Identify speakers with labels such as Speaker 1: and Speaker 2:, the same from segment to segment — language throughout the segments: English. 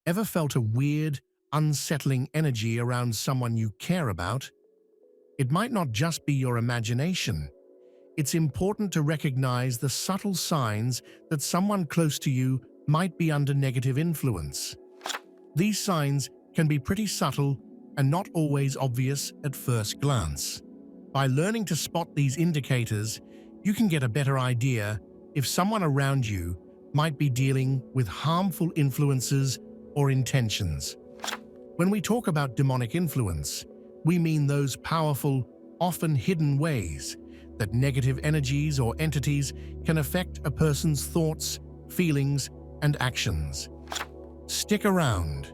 Speaker 1: Ever felt a weird, unsettling energy around someone you care about? It might not just be your imagination. It's important to recognize the subtle signs that someone close to you might be under negative influence. These signs can be pretty subtle and not always obvious at first glance. By learning to spot these indicators, you can get a better idea if someone around you might be dealing with harmful influences or intentions. When we talk about demonic influence, we mean those powerful, often hidden ways that negative energies or entities can affect a person's thoughts, feelings, and actions. Stick around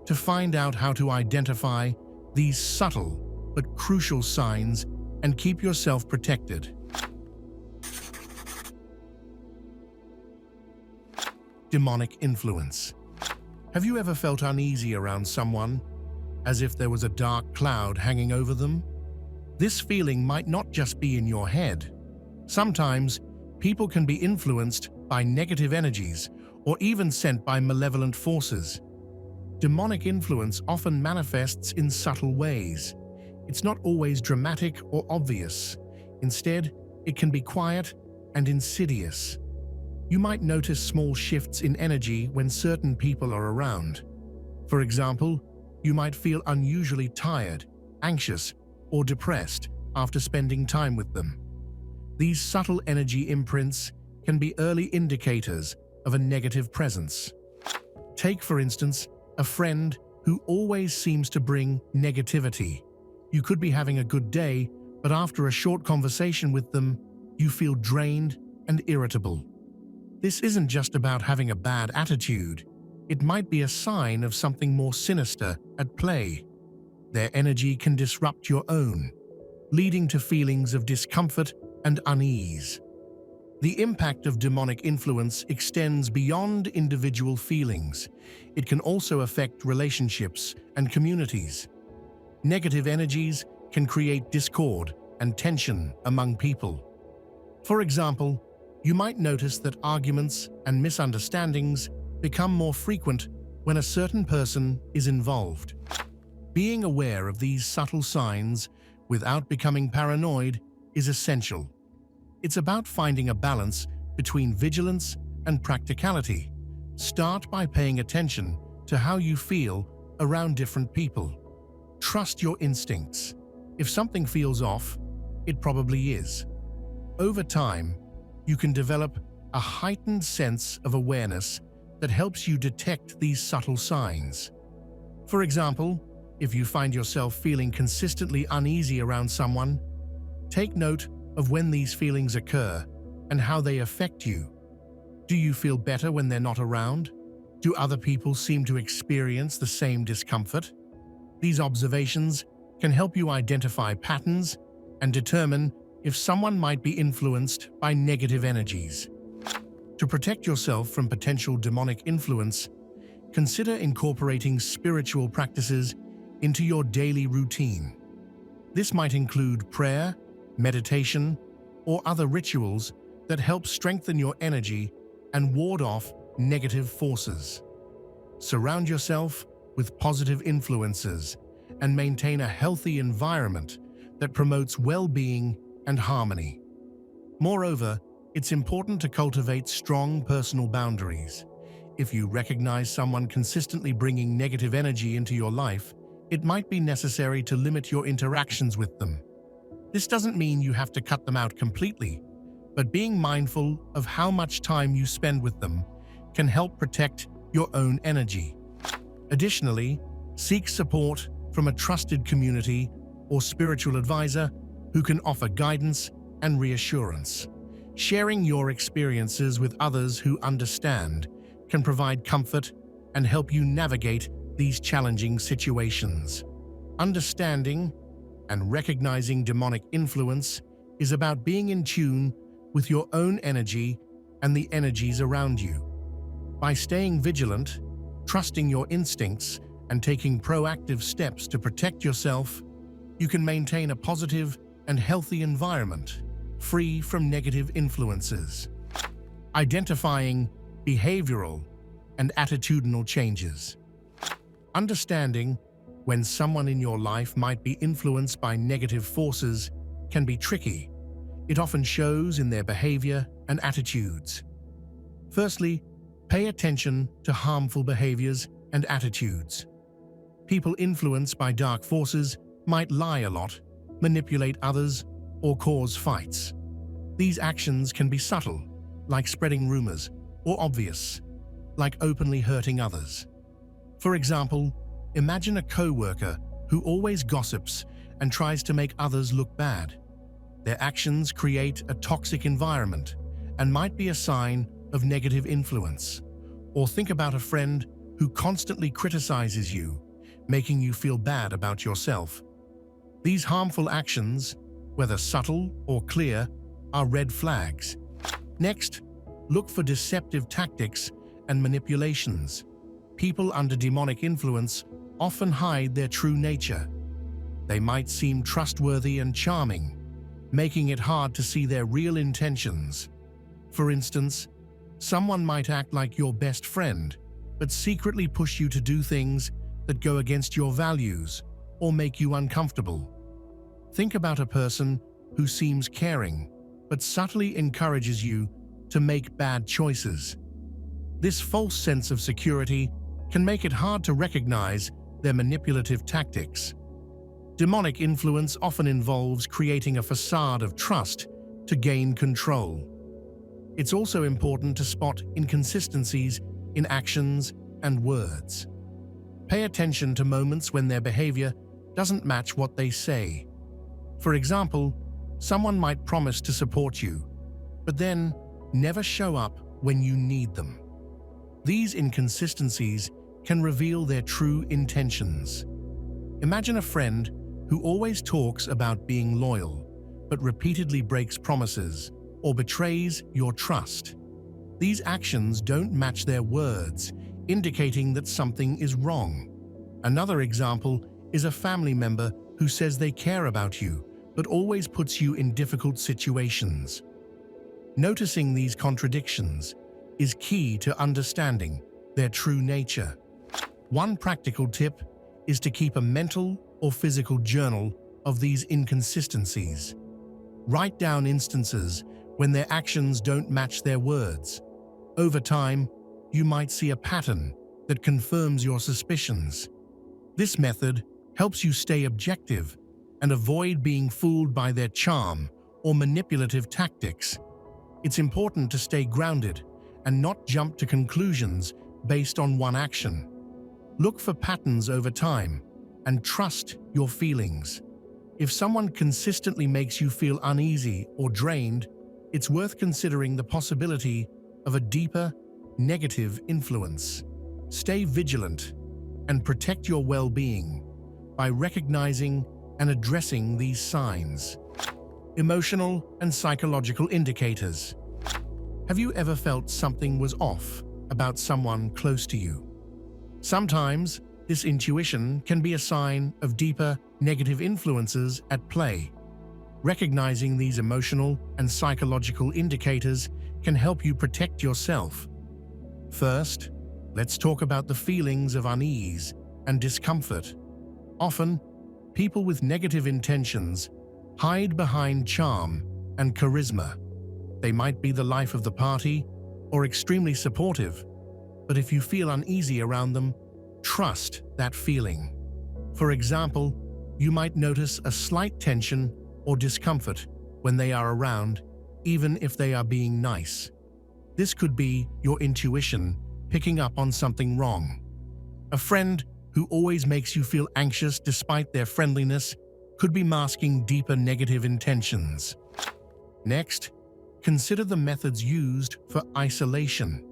Speaker 1: to find out how to identify these subtle but crucial signs and keep yourself protected. Demonic influence. Have you ever felt uneasy around someone, as if there was a dark cloud hanging over them? This feeling might not just be in your head. Sometimes, people can be influenced by negative energies or even sent by malevolent forces. Demonic influence often manifests in subtle ways. It's not always dramatic or obvious. Instead, it can be quiet and insidious. You might notice small shifts in energy when certain people are around. For example, you might feel unusually tired, anxious, or depressed after spending time with them. These subtle energy imprints can be early indicators of a negative presence. Take, for instance, a friend who always seems to bring negativity. You could be having a good day, but after a short conversation with them, you feel drained and irritable. This isn't just about having a bad attitude. It might be a sign of something more sinister at play. Their energy can disrupt your own, leading to feelings of discomfort and unease. The impact of demonic influence extends beyond individual feelings. It can also affect relationships and communities. Negative energies can create discord and tension among people. For example, you might notice that arguments and misunderstandings become more frequent when a certain person is involved. Being aware of these subtle signs without becoming paranoid is essential. It's about finding a balance between vigilance and practicality. Start by paying attention to how you feel around different people. Trust your instincts. If something feels off, it probably is. Over time, you can develop a heightened sense of awareness that helps you detect these subtle signs. For example, if you find yourself feeling consistently uneasy around someone, take note of when these feelings occur and how they affect you. Do you feel better when they're not around? Do other people seem to experience the same discomfort? These observations can help you identify patterns and determine if someone might be influenced by negative energies. To protect yourself from potential demonic influence, consider incorporating spiritual practices into your daily routine. This might include prayer, meditation, or other rituals that help strengthen your energy and ward off negative forces. Surround yourself with positive influences and maintain a healthy environment that promotes well-being and harmony. Moreover, it's important to cultivate strong personal boundaries. If you recognize someone consistently bringing negative energy into your life, it might be necessary to limit your interactions with them. This doesn't mean you have to cut them out completely, but being mindful of how much time you spend with them can help protect your own energy. Additionally, seek support from a trusted community or spiritual advisor who can offer guidance and reassurance. Sharing your experiences with others who understand can provide comfort and help you navigate these challenging situations. Understanding and recognizing demonic influence is about being in tune with your own energy and the energies around you. By staying vigilant, trusting your instincts, and taking proactive steps to protect yourself, you can maintain a positive and healthy environment, free from negative influences. Identifying behavioral and attitudinal changes. Understanding when someone in your life might be influenced by negative forces can be tricky. It often shows in their behavior and attitudes. Firstly, pay attention to harmful behaviors and attitudes. People influenced by dark forces might lie a lot, manipulate others, or cause fights. These actions can be subtle, like spreading rumors, or obvious, like openly hurting others. For example, imagine a co-worker who always gossips and tries to make others look bad. Their actions create a toxic environment and might be a sign of negative influence. Or think about a friend who constantly criticizes you, making you feel bad about yourself. These harmful actions, whether subtle or clear, are red flags. Next, look for deceptive tactics and manipulations. People under demonic influence often hide their true nature. They might seem trustworthy and charming, making it hard to see their real intentions. For instance, someone might act like your best friend, but secretly push you to do things that go against your values or make you uncomfortable. Think about a person who seems caring, but subtly encourages you to make bad choices. This false sense of security can make it hard to recognize their manipulative tactics. Demonic influence often involves creating a facade of trust to gain control. It's also important to spot inconsistencies in actions and words. Pay attention to moments when their behavior doesn't match what they say. For example, someone might promise to support you, but then never show up when you need them. These inconsistencies can reveal their true intentions. Imagine a friend who always talks about being loyal, but repeatedly breaks promises or betrays your trust. These actions don't match their words, indicating that something is wrong. Another example is a family member who says they care about you, but always puts you in difficult situations. Noticing these contradictions is key to understanding their true nature. One practical tip is to keep a mental or physical journal of these inconsistencies. Write down instances when their actions don't match their words. Over time, you might see a pattern that confirms your suspicions. This method helps you stay objective and avoid being fooled by their charm or manipulative tactics. It's important to stay grounded and not jump to conclusions based on one action. Look for patterns over time and trust your feelings. If someone consistently makes you feel uneasy or drained, it's worth considering the possibility of a deeper, negative influence. Stay vigilant and protect your well-being by recognizing and addressing these signs. Emotional and psychological indicators. Have you ever felt something was off about someone close to you? Sometimes, this intuition can be a sign of deeper, negative influences at play. Recognizing these emotional and psychological indicators can help you protect yourself. First, let's talk about the feelings of unease and discomfort. Often, people with negative intentions hide behind charm and charisma. They might be the life of the party or extremely supportive, but if you feel uneasy around them, trust that feeling. For example, you might notice a slight tension or discomfort when they are around, even if they are being nice. This could be your intuition picking up on something wrong. A friend who always makes you feel anxious despite their friendliness could be masking deeper negative intentions. Next, consider the methods used for isolation.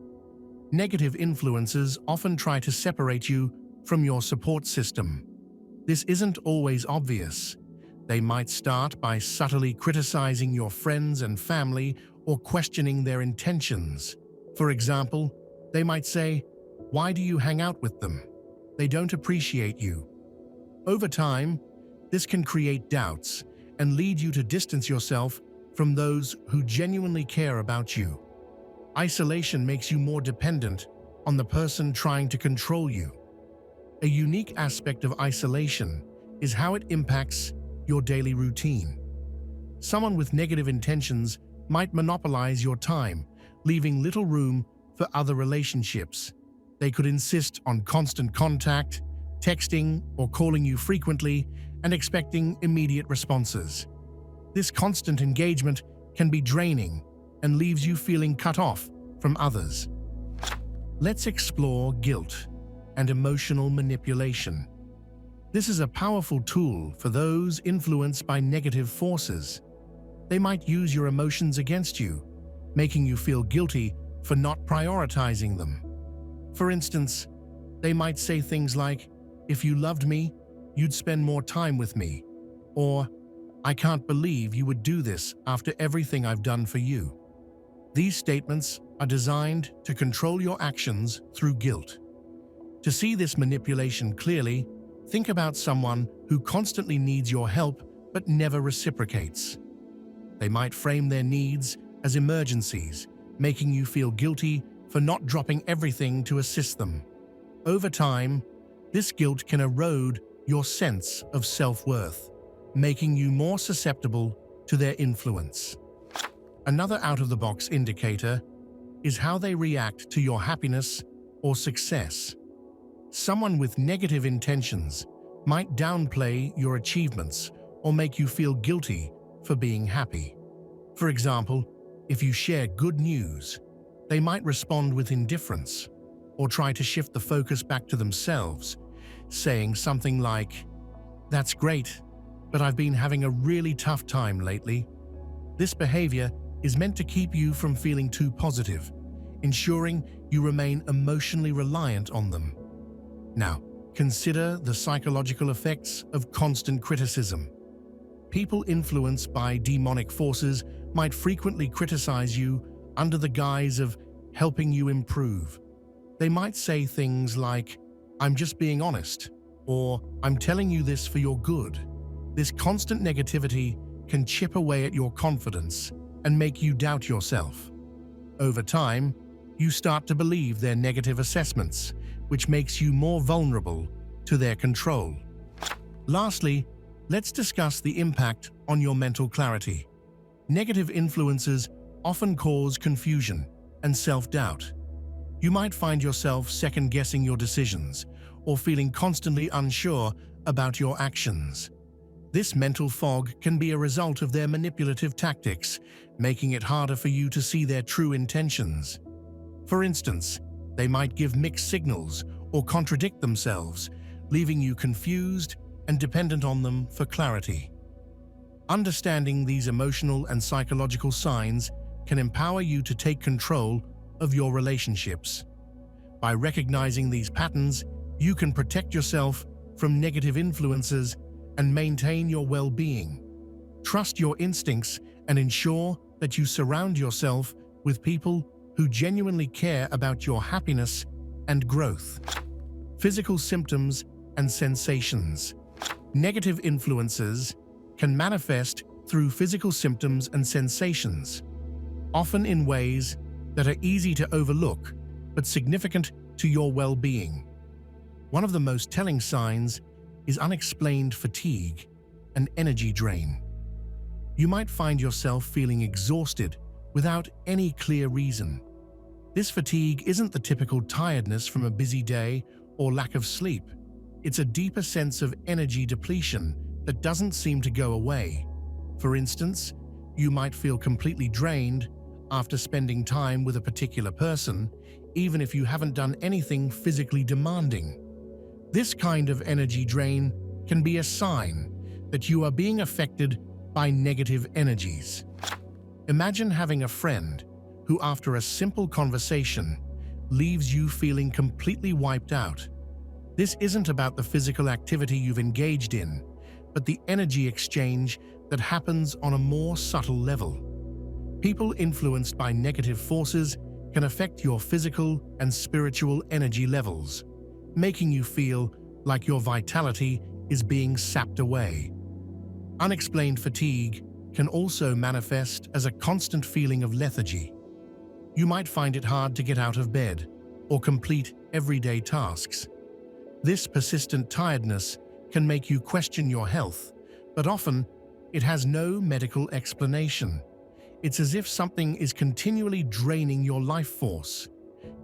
Speaker 1: Negative influences often try to separate you from your support system. This isn't always obvious. They might start by subtly criticizing your friends and family or questioning their intentions. For example, they might say, "Why do you hang out with them? They don't appreciate you." Over time, this can create doubts and lead you to distance yourself from those who genuinely care about you. Isolation makes you more dependent on the person trying to control you. A unique aspect of isolation is how it impacts your daily routine. Someone with negative intentions might monopolize your time, leaving little room for other relationships. They could insist on constant contact, texting or calling you frequently, and expecting immediate responses. This constant engagement can be draining and leaves you feeling cut off from others. Let's explore guilt and emotional manipulation. This is a powerful tool for those influenced by negative forces. They might use your emotions against you, making you feel guilty for not prioritizing them. For instance, they might say things like, "If you loved me, you'd spend more time with me," or "I can't believe you would do this after everything I've done for you." These statements are designed to control your actions through guilt. To see this manipulation clearly, think about someone who constantly needs your help but never reciprocates. They might frame their needs as emergencies, making you feel guilty for not dropping everything to assist them. Over time, this guilt can erode your sense of self-worth, making you more susceptible to their influence. Another out-of-the-box indicator is how they react to your happiness or success. Someone with negative intentions might downplay your achievements or make you feel guilty for being happy. For example, if you share good news, they might respond with indifference or try to shift the focus back to themselves, saying something like, "That's great, but I've been having a really tough time lately." This behavior is meant to keep you from feeling too positive, ensuring you remain emotionally reliant on them. Now, consider the psychological effects of constant criticism. People influenced by demonic forces might frequently criticize you under the guise of helping you improve. They might say things like, "I'm just being honest," or "I'm telling you this for your good." This constant negativity can chip away at your confidence and make you doubt yourself. Over time, you start to believe their negative assessments, which makes you more vulnerable to their control. Lastly, let's discuss the impact on your mental clarity. Negative influences often cause confusion and self-doubt. You might find yourself second-guessing your decisions or feeling constantly unsure about your actions. This mental fog can be a result of their manipulative tactics, making it harder for you to see their true intentions. For instance, they might give mixed signals or contradict themselves, leaving you confused and dependent on them for clarity. Understanding these emotional and psychological signs can empower you to take control of your relationships. By recognizing these patterns, you can protect yourself from negative influences and maintain your well-being. Trust your instincts and ensure that you surround yourself with people who genuinely care about your happiness and growth. Physical symptoms and sensations. Negative influences can manifest through physical symptoms and sensations, often in ways that are easy to overlook but significant to your well-being. One of the most telling signs is unexplained fatigue and energy drain. You might find yourself feeling exhausted without any clear reason. This fatigue isn't the typical tiredness from a busy day or lack of sleep. It's a deeper sense of energy depletion that doesn't seem to go away. For instance, you might feel completely drained after spending time with a particular person, even if you haven't done anything physically demanding. This kind of energy drain can be a sign that you are being affected by negative energies. Imagine having a friend who, after a simple conversation, leaves you feeling completely wiped out. This isn't about the physical activity you've engaged in, but the energy exchange that happens on a more subtle level. People influenced by negative forces can affect your physical and spiritual energy levels, making you feel like your vitality is being sapped away. Unexplained fatigue can also manifest as a constant feeling of lethargy. You might find it hard to get out of bed or complete everyday tasks. This persistent tiredness can make you question your health, but often it has no medical explanation. It's as if something is continually draining your life force.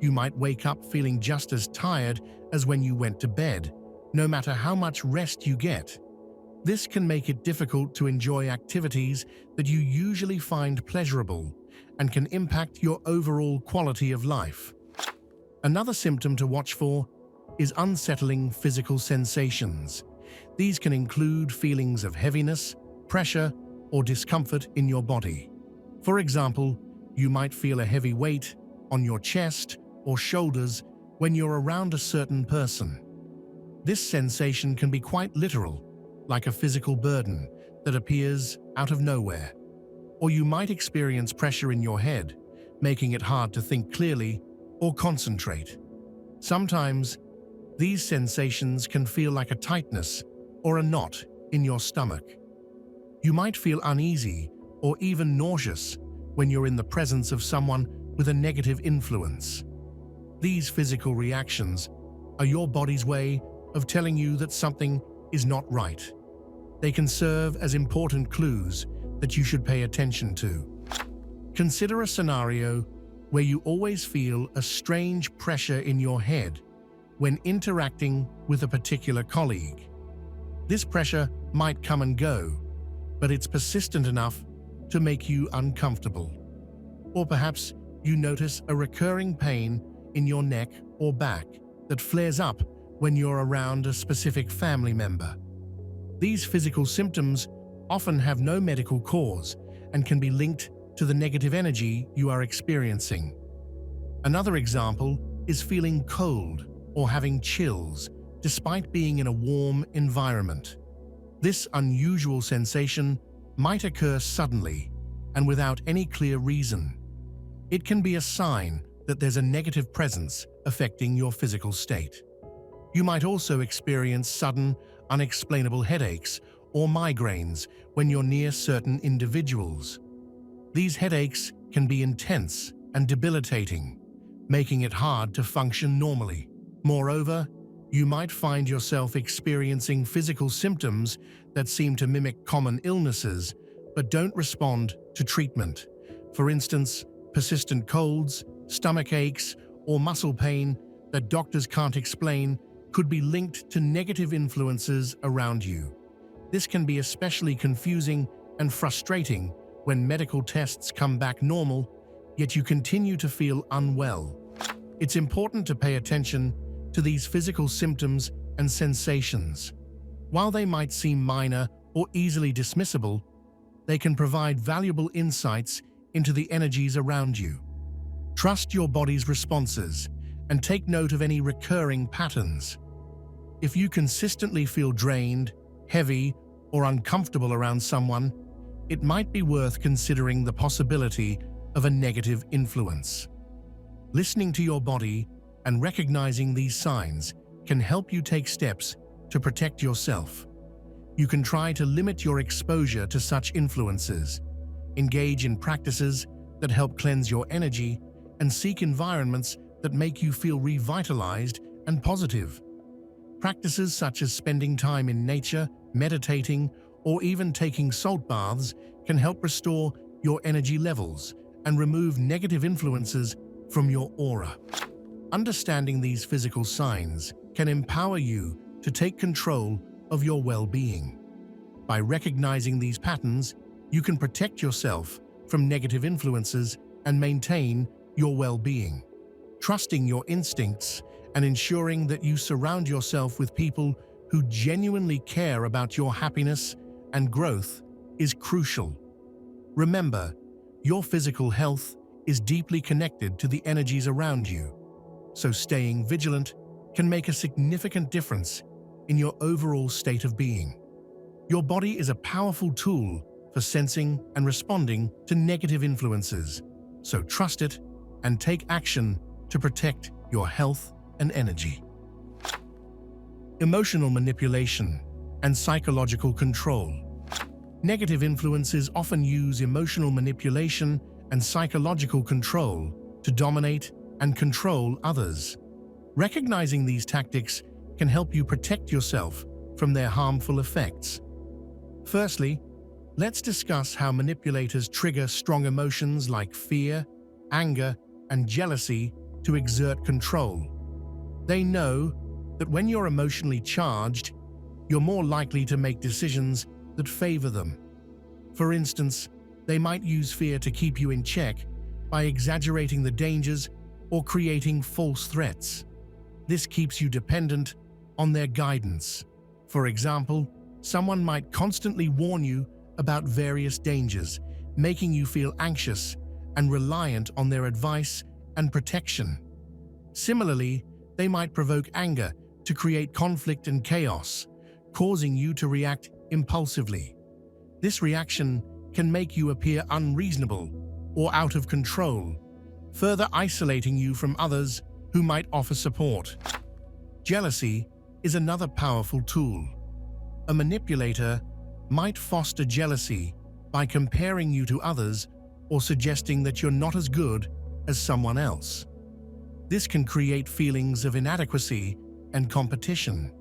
Speaker 1: You might wake up feeling just as tired as when you went to bed, no matter how much rest you get. This can make it difficult to enjoy activities that you usually find pleasurable and can impact your overall quality of life. Another symptom to watch for is unsettling physical sensations. These can include feelings of heaviness, pressure, or discomfort in your body. For example, you might feel a heavy weight on your chest or shoulders when you're around a certain person. This sensation can be quite literal, like a physical burden that appears out of nowhere. Or you might experience pressure in your head, making it hard to think clearly or concentrate. Sometimes, these sensations can feel like a tightness or a knot in your stomach. You might feel uneasy or even nauseous when you're in the presence of someone with a negative influence. These physical reactions are your body's way of telling you that something is not right. They can serve as important clues that you should pay attention to. Consider a scenario where you always feel a strange pressure in your head when interacting with a particular colleague. This pressure might come and go, but it's persistent enough to make you uncomfortable. Or perhaps you notice a recurring pain in your neck or back that flares up when you're around a specific family member. These physical symptoms often have no medical cause and can be linked to the negative energy you are experiencing. Another example is feeling cold or having chills despite being in a warm environment. This unusual sensation might occur suddenly and without any clear reason. It can be a sign that there's a negative presence affecting your physical state. You might also experience sudden, unexplainable headaches or migraines when you're near certain individuals. These headaches can be intense and debilitating, making it hard to function normally. Moreover, you might find yourself experiencing physical symptoms that seem to mimic common illnesses but don't respond to treatment. For instance, persistent colds, stomach aches, or muscle pain that doctors can't explain could be linked to negative influences around you. This can be especially confusing and frustrating when medical tests come back normal, yet you continue to feel unwell. It's important to pay attention to these physical symptoms and sensations. While they might seem minor or easily dismissible, they can provide valuable insights into the energies around you. Trust your body's responses and take note of any recurring patterns. If you consistently feel drained, heavy, or uncomfortable around someone, it might be worth considering the possibility of a negative influence. Listening to your body and recognizing these signs can help you take steps to protect yourself. You can try to limit your exposure to such influences, engage in practices that help cleanse your energy, and seek environments that make you feel revitalized and positive. Practices such as spending time in nature, meditating, or even taking salt baths can help restore your energy levels and remove negative influences from your aura. Understanding these physical signs can empower you to take control of your well-being. By recognizing these patterns, you can protect yourself from negative influences and maintain your well-being. Trusting your instincts and ensuring that you surround yourself with people who genuinely care about your happiness and growth is crucial. Remember, your physical health is deeply connected to the energies around you, so staying vigilant can make a significant difference in your overall state of being. Your body is a powerful tool for sensing and responding to negative influences, so trust it and take action to protect your health and energy. Emotional manipulation and psychological control. Negative influences often use emotional manipulation and psychological control to dominate and control others. Recognizing these tactics can help you protect yourself from their harmful effects. Firstly, let's discuss how manipulators trigger strong emotions like fear, anger, and jealousy to exert control. They know that when you're emotionally charged, you're more likely to make decisions that favor them. For instance, they might use fear to keep you in check by exaggerating the dangers or creating false threats. This keeps you dependent on their guidance. For example, someone might constantly warn you about various dangers, making you feel anxious and reliant on their advice and protection. Similarly, they might provoke anger to create conflict and chaos, causing you to react impulsively. This reaction can make you appear unreasonable or out of control, further isolating you from others who might offer support. Jealousy is another powerful tool. A manipulator might foster jealousy by comparing you to others or suggesting that you're not as good as someone else. This can create feelings of inadequacy and competition.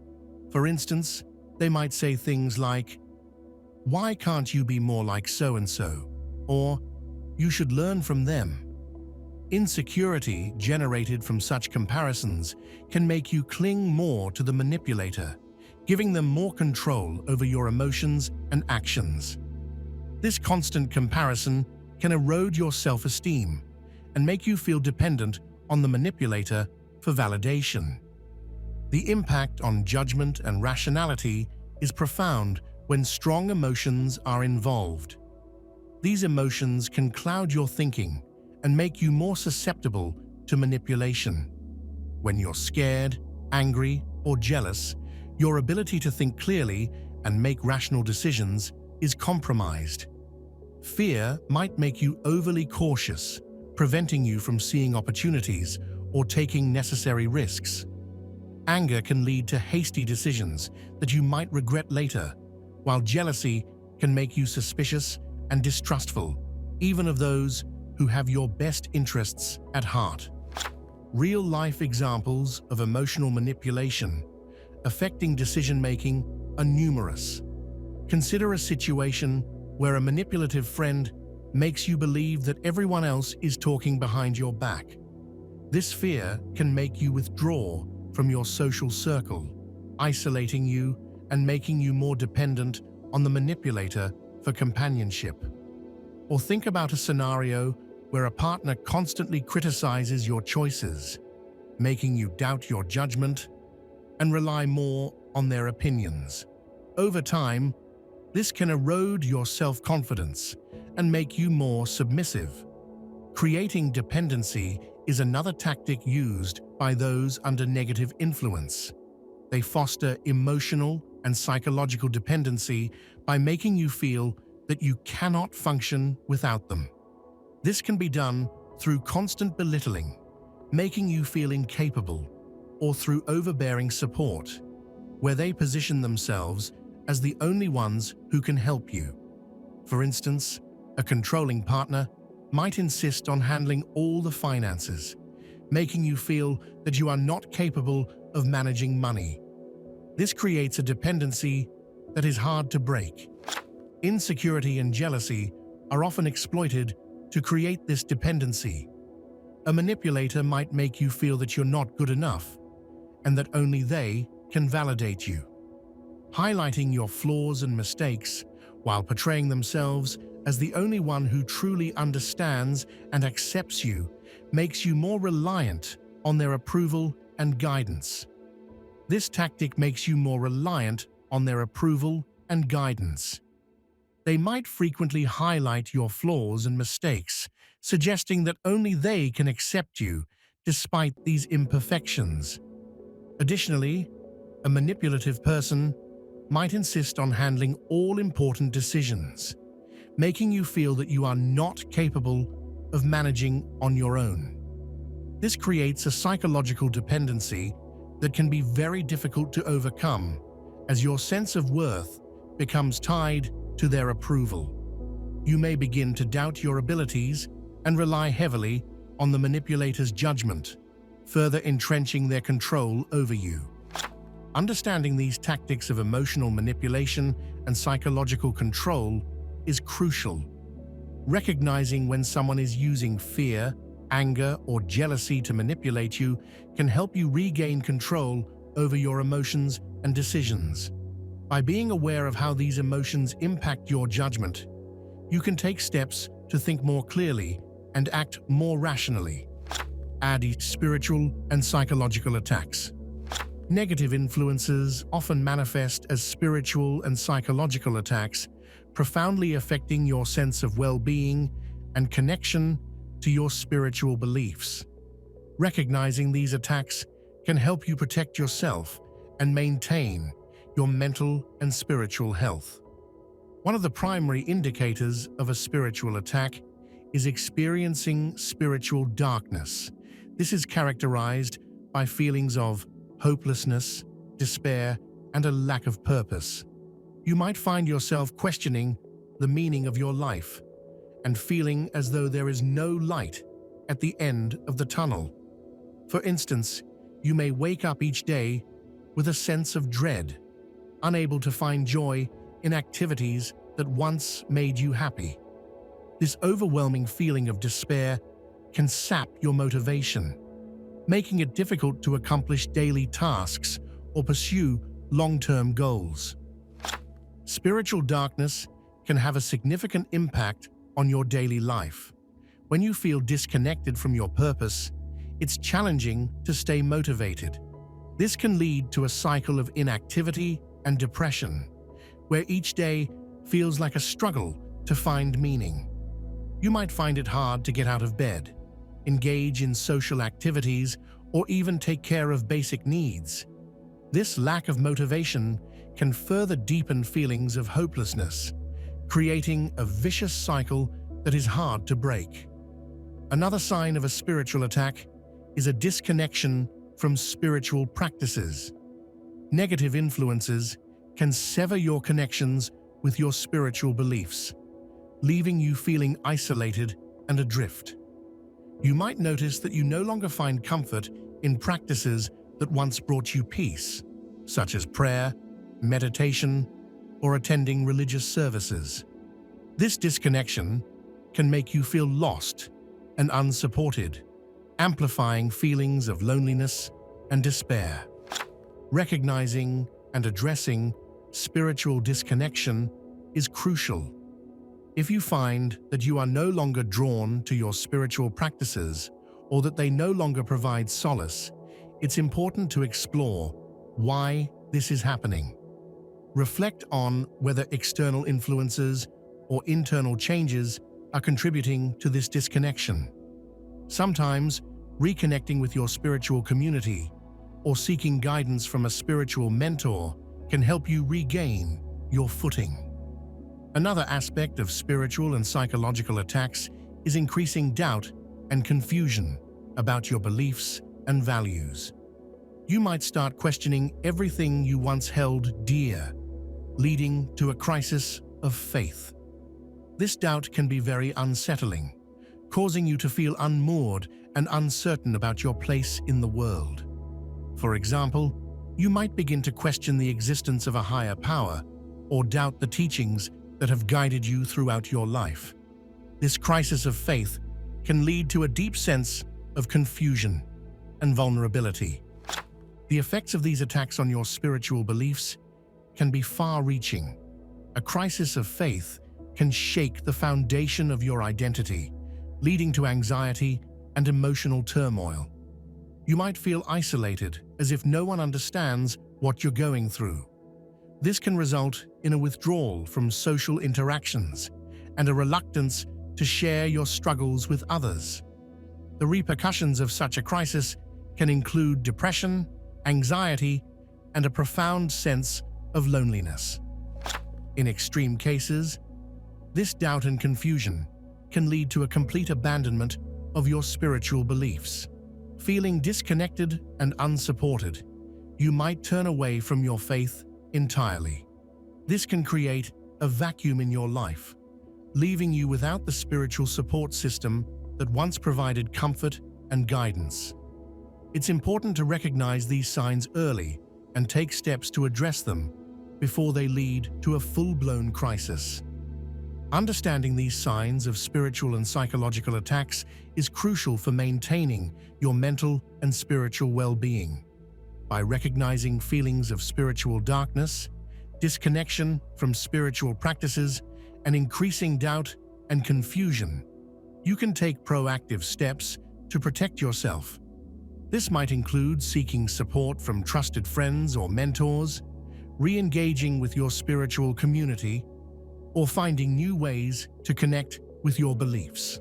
Speaker 1: For instance, they might say things like, "Why can't you be more like so-and-so?" or "You should learn from them." Insecurity generated from such comparisons can make you cling more to the manipulator, giving them more control over your emotions and actions. This constant comparison can erode your self-esteem and make you feel dependent on the manipulator for validation. The impact on judgment and rationality is profound when strong emotions are involved. These emotions can cloud your thinking and make you more susceptible to manipulation. When you're scared, angry, or jealous, your ability to think clearly and make rational decisions is compromised. Fear might make you overly cautious, preventing you from seeing opportunities or taking necessary risks. Anger can lead to hasty decisions that you might regret later, while jealousy can make you suspicious and distrustful, even of those who have your best interests at heart. Real-life examples of emotional manipulation affecting decision-making are numerous. Consider a situation where a manipulative friend makes you believe that everyone else is talking behind your back. This fear can make you withdraw from your social circle, isolating you and making you more dependent on the manipulator for companionship. Or think about a scenario where a partner constantly criticizes your choices, making you doubt your judgment and rely more on their opinions. Over time, this can erode your self-confidence and make you more submissive. Creating dependency is another tactic used by those under negative influence. They foster emotional and psychological dependency by making you feel that you cannot function without them. This can be done through constant belittling, making you feel incapable, or through overbearing support, where they position themselves as the only ones who can help you. For instance, a controlling partner might insist on handling all the finances, making you feel that you are not capable of managing money. This creates a dependency that is hard to break. Insecurity and jealousy are often exploited to create this dependency. A manipulator might make you feel that you're not good enough and that only they can validate you. Highlighting your flaws and mistakes while portraying themselves as the only one who truly understands and accepts you makes you more reliant on their approval and guidance. This tactic makes you more reliant on their approval and guidance. They might frequently highlight your flaws and mistakes, suggesting that only they can accept you despite these imperfections. Additionally, a manipulative person might insist on handling all important decisions, making you feel that you are not capable of managing on your own. This creates a psychological dependency that can be very difficult to overcome, as your sense of worth becomes tied to their approval. You may begin to doubt your abilities and rely heavily on the manipulator's judgment, further entrenching their control over you. Understanding these tactics of emotional manipulation and psychological control is crucial. Recognizing when someone is using fear, anger, or jealousy to manipulate you can help you regain control over your emotions and decisions. By being aware of how these emotions impact your judgment, you can take steps to think more clearly and act more rationally. Add spiritual and psychological attacks. Negative influences often manifest as spiritual and psychological attacks, profoundly affecting your sense of well-being and connection to your spiritual beliefs. Recognizing these attacks can help you protect yourself and maintain your mental and spiritual health. One of the primary indicators of a spiritual attack is experiencing spiritual darkness. This is characterized by feelings of hopelessness, despair, and a lack of purpose. You might find yourself questioning the meaning of your life and feeling as though there is no light at the end of the tunnel. For instance, you may wake up each day with a sense of dread, unable to find joy in activities that once made you happy. This overwhelming feeling of despair can sap your motivation, making it difficult to accomplish daily tasks or pursue long-term goals. Spiritual darkness can have a significant impact on your daily life. When you feel disconnected from your purpose, it's challenging to stay motivated. This can lead to a cycle of inactivity and depression, where each day feels like a struggle to find meaning. You might find it hard to get out of bed, engage in social activities, or even take care of basic needs. This lack of motivation can further deepen feelings of hopelessness, creating a vicious cycle that is hard to break. Another sign of a spiritual attack is a disconnection from spiritual practices. Negative influences can sever your connections with your spiritual beliefs, leaving you feeling isolated and adrift. You might notice that you no longer find comfort in practices that once brought you peace, such as prayer, meditation, or attending religious services. This disconnection can make you feel lost and unsupported, amplifying feelings of loneliness and despair. Recognizing and addressing spiritual disconnection is crucial. If you find that you are no longer drawn to your spiritual practices or that they no longer provide solace, it's important to explore why this is happening. Reflect on whether external influences or internal changes are contributing to this disconnection. Sometimes, reconnecting with your spiritual community or seeking guidance from a spiritual mentor can help you regain your footing. Another aspect of spiritual and psychological attacks is increasing doubt and confusion about your beliefs and values. You might start questioning everything you once held dear, leading to a crisis of faith. This doubt can be very unsettling, causing you to feel unmoored and uncertain about your place in the world. For example, you might begin to question the existence of a higher power or doubt the teachings that have guided you throughout your life. This crisis of faith can lead to a deep sense of confusion and vulnerability. The effects of these attacks on your spiritual beliefs can be far-reaching. A crisis of faith can shake the foundation of your identity, leading to anxiety and emotional turmoil. You might feel isolated, as if no one understands what you're going through. This can result in a withdrawal from social interactions and a reluctance to share your struggles with others. The repercussions of such a crisis can include depression, anxiety, and a profound sense of loneliness. In extreme cases, this doubt and confusion can lead to a complete abandonment of your spiritual beliefs. Feeling disconnected and unsupported, you might turn away from your faith entirely. This can create a vacuum in your life, leaving you without the spiritual support system that once provided comfort and guidance. It's important to recognize these signs early and take steps to address them before they lead to a full-blown crisis. Understanding these signs of spiritual and psychological attacks is crucial for maintaining your mental and spiritual well-being. By recognizing feelings of spiritual darkness, disconnection from spiritual practices, and increasing doubt and confusion, you can take proactive steps to protect yourself. This might include seeking support from trusted friends or mentors, re-engaging with your spiritual community, or finding new ways to connect with your beliefs.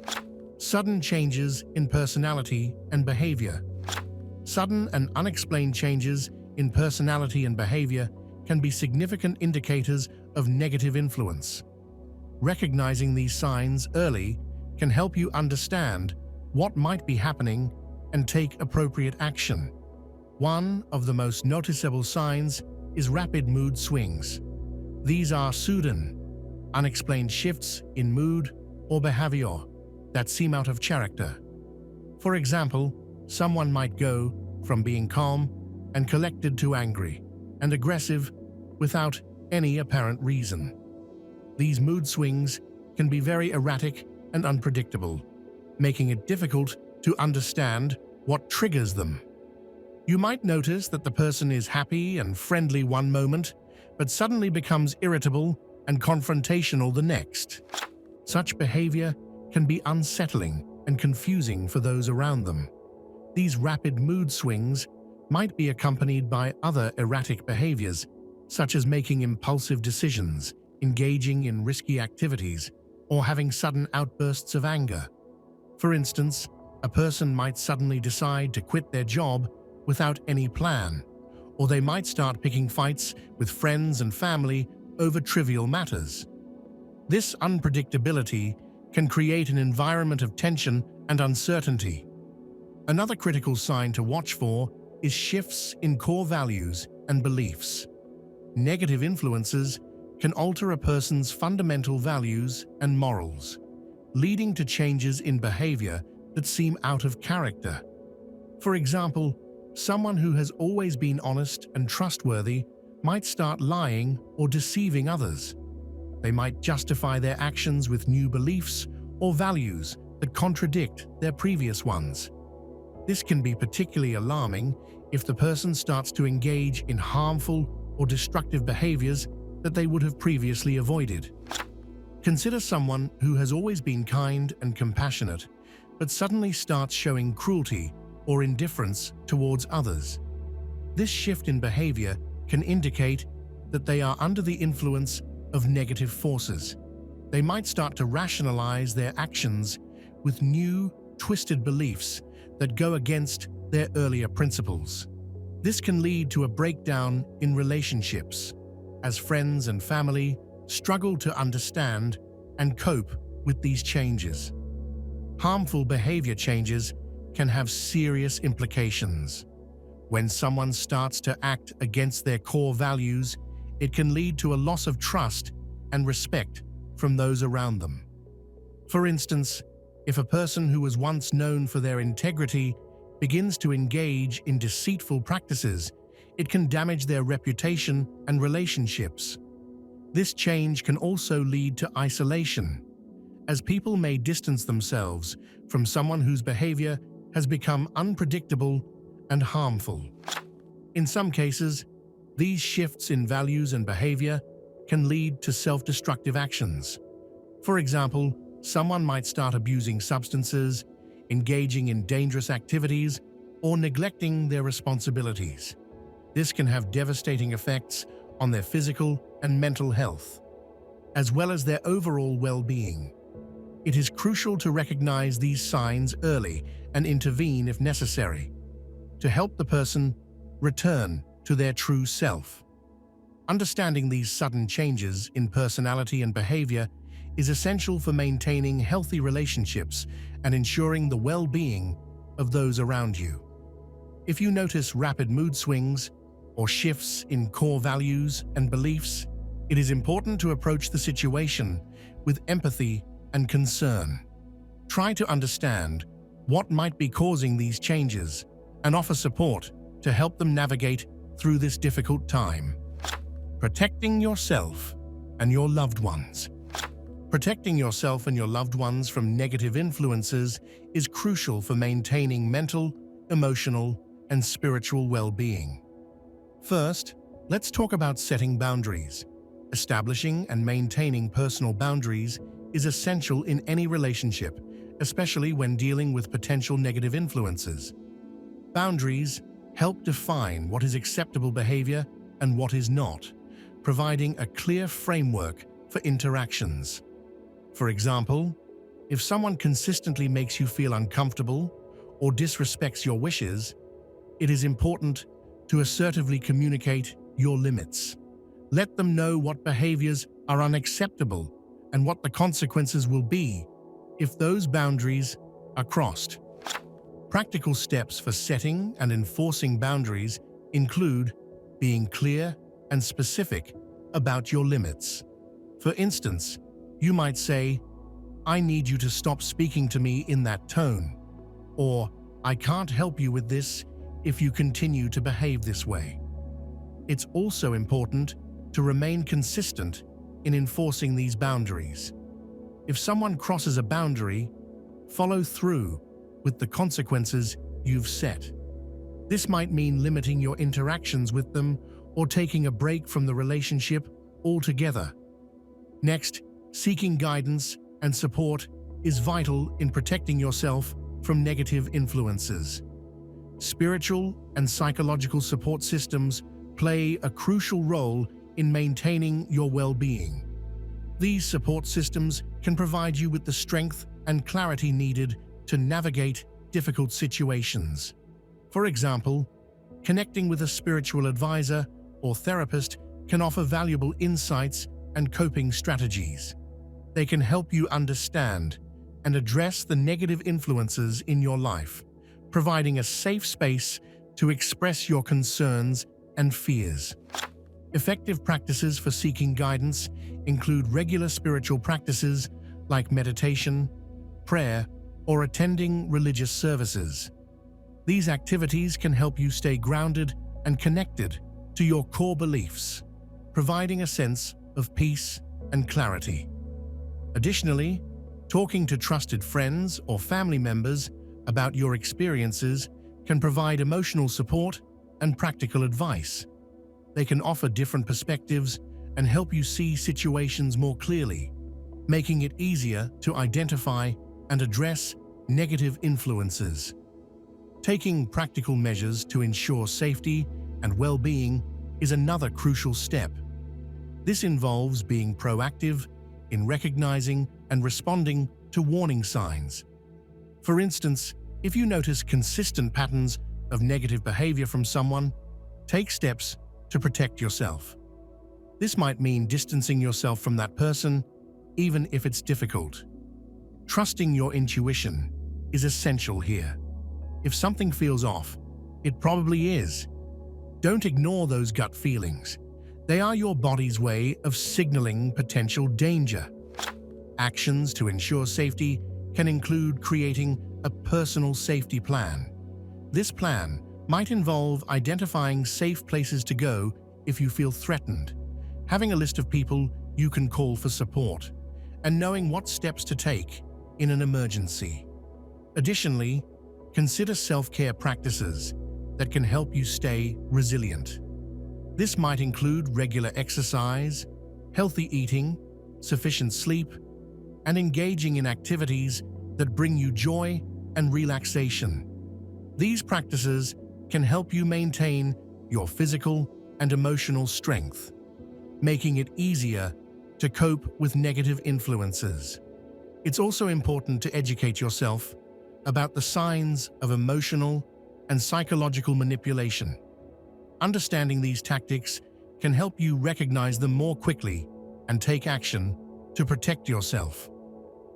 Speaker 1: Sudden changes in personality and behavior. Sudden and unexplained changes in personality and behavior can be significant indicators of negative influence. Recognizing these signs early can help you understand what might be happening and take appropriate action. One of the most noticeable signs is rapid mood swings. These are sudden, unexplained shifts in mood or behavior that seem out of character. For example, someone might go from being calm and collected to angry and aggressive without any apparent reason. These mood swings can be very erratic and unpredictable, making it difficult to understand what triggers them. You might notice that the person is happy and friendly one moment, but suddenly becomes irritable and confrontational the next. Such behavior can be unsettling and confusing for those around them. These rapid mood swings might be accompanied by other erratic behaviors, such as making impulsive decisions, engaging in risky activities, or having sudden outbursts of anger. For instance, a person might suddenly decide to quit their job without any plan, or they might start picking fights with friends and family over trivial matters. This unpredictability can create an environment of tension and uncertainty. Another critical sign to watch for is shifts in core values and beliefs. Negative influences can alter a person's fundamental values and morals, leading to changes in behavior that seem out of character. For example, someone who has always been honest and trustworthy might start lying or deceiving others. They might justify their actions with new beliefs or values that contradict their previous ones. This can be particularly alarming if the person starts to engage in harmful or destructive behaviors that they would have previously avoided. Consider someone who has always been kind and compassionate, but suddenly starts showing cruelty or indifference towards others. This shift in behavior can indicate that they are under the influence of negative forces. They might start to rationalize their actions with new, twisted beliefs that go against their earlier principles. This can lead to a breakdown in relationships, as friends and family struggle to understand and cope with these changes. Harmful behavior changes can have serious implications. When someone starts to act against their core values, it can lead to a loss of trust and respect from those around them. For instance, if a person who was once known for their integrity begins to engage in deceitful practices, it can damage their reputation and relationships. This change can also lead to isolation, as people may distance themselves from someone whose behavior has become unpredictable and harmful. In some cases, these shifts in values and behavior can lead to self-destructive actions. For example, someone might start abusing substances, engaging in dangerous activities, or neglecting their responsibilities. This can have devastating effects on their physical and mental health, as well as their overall well-being. It is crucial to recognize these signs early and intervene if necessary, to help the person return to their true self. Understanding these sudden changes in personality and behavior is essential for maintaining healthy relationships and ensuring the well-being of those around you. If you notice rapid mood swings or shifts in core values and beliefs, it is important to approach the situation with empathy and concern. Try to understand what might be causing these changes and offer support to help them navigate through this difficult time. Protecting yourself and your loved ones. Protecting yourself and your loved ones from negative influences is crucial for maintaining mental, emotional, and spiritual well-being. First, let's talk about setting boundaries. Establishing and maintaining personal boundaries is essential in any relationship, especially when dealing with potential negative influences. Boundaries help define what is acceptable behavior and what is not, providing a clear framework for interactions. For example, if someone consistently makes you feel uncomfortable or disrespects your wishes, it is important to assertively communicate your limits. Let them know what behaviors are unacceptable and what the consequences will be if those boundaries are crossed. Practical steps for setting and enforcing boundaries include being clear and specific about your limits. For instance, you might say, "I need you to stop speaking to me in that tone," or "I can't help you with this if you continue to behave this way." It's also important to remain consistent in enforcing these boundaries. If someone crosses a boundary, follow through with the consequences you've set. This might mean limiting your interactions with them or taking a break from the relationship altogether. Next, seeking guidance and support is vital in protecting yourself from negative influences. Spiritual and psychological support systems play a crucial role in maintaining your well-being. These support systems can provide you with the strength and clarity needed to navigate difficult situations. For example, connecting with a spiritual advisor or therapist can offer valuable insights and coping strategies. They can help you understand and address the negative influences in your life, providing a safe space to express your concerns and fears. Effective practices for seeking guidance include regular spiritual practices like meditation, prayer, or attending religious services. These activities can help you stay grounded and connected to your core beliefs, providing a sense of peace and clarity. Additionally, talking to trusted friends or family members about your experiences can provide emotional support and practical advice. They can offer different perspectives and help you see situations more clearly, making it easier to identify and address negative influences. Taking practical measures to ensure safety and well-being is another crucial step. This involves being proactive in recognizing and responding to warning signs. For instance, if you notice consistent patterns of negative behavior from someone, take steps to protect yourself. This might mean distancing yourself from that person, even if it's difficult. Trusting your intuition is essential here. If something feels off, it probably is. Don't ignore those gut feelings. They are your body's way of signaling potential danger. Actions to ensure safety can include creating a personal safety plan. This plan might involve identifying safe places to go if you feel threatened, having a list of people you can call for support, and knowing what steps to take in an emergency. Additionally, consider self-care practices that can help you stay resilient. This might include regular exercise, healthy eating, sufficient sleep, and engaging in activities that bring you joy and relaxation. These practices can help you maintain your physical and emotional strength, making it easier to cope with negative influences. It's also important to educate yourself about the signs of emotional and psychological manipulation. Understanding these tactics can help you recognize them more quickly and take action to protect yourself.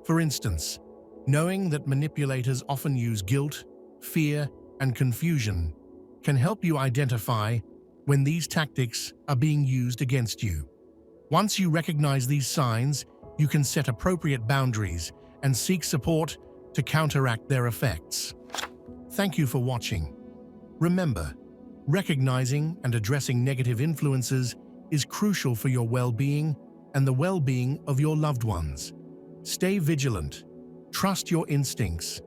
Speaker 1: For instance, knowing that manipulators often use guilt, fear, and confusion can help you identify when these tactics are being used against you. Once you recognize these signs, you can set appropriate boundaries and seek support to counteract their effects. Thank you for watching. Remember, Recognizing and addressing negative influences is crucial for your well-being and the well-being of your loved ones. Stay vigilant, trust your instincts,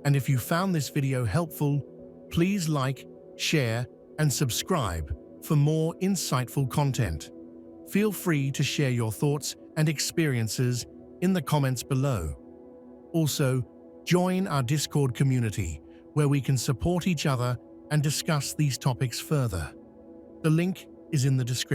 Speaker 1: and if you found this video helpful, please like, share, and subscribe for more insightful content. Feel free to share your thoughts and experiences in the comments below. Also, join our Discord community where we can support each other and discuss these topics further. The link is in the description.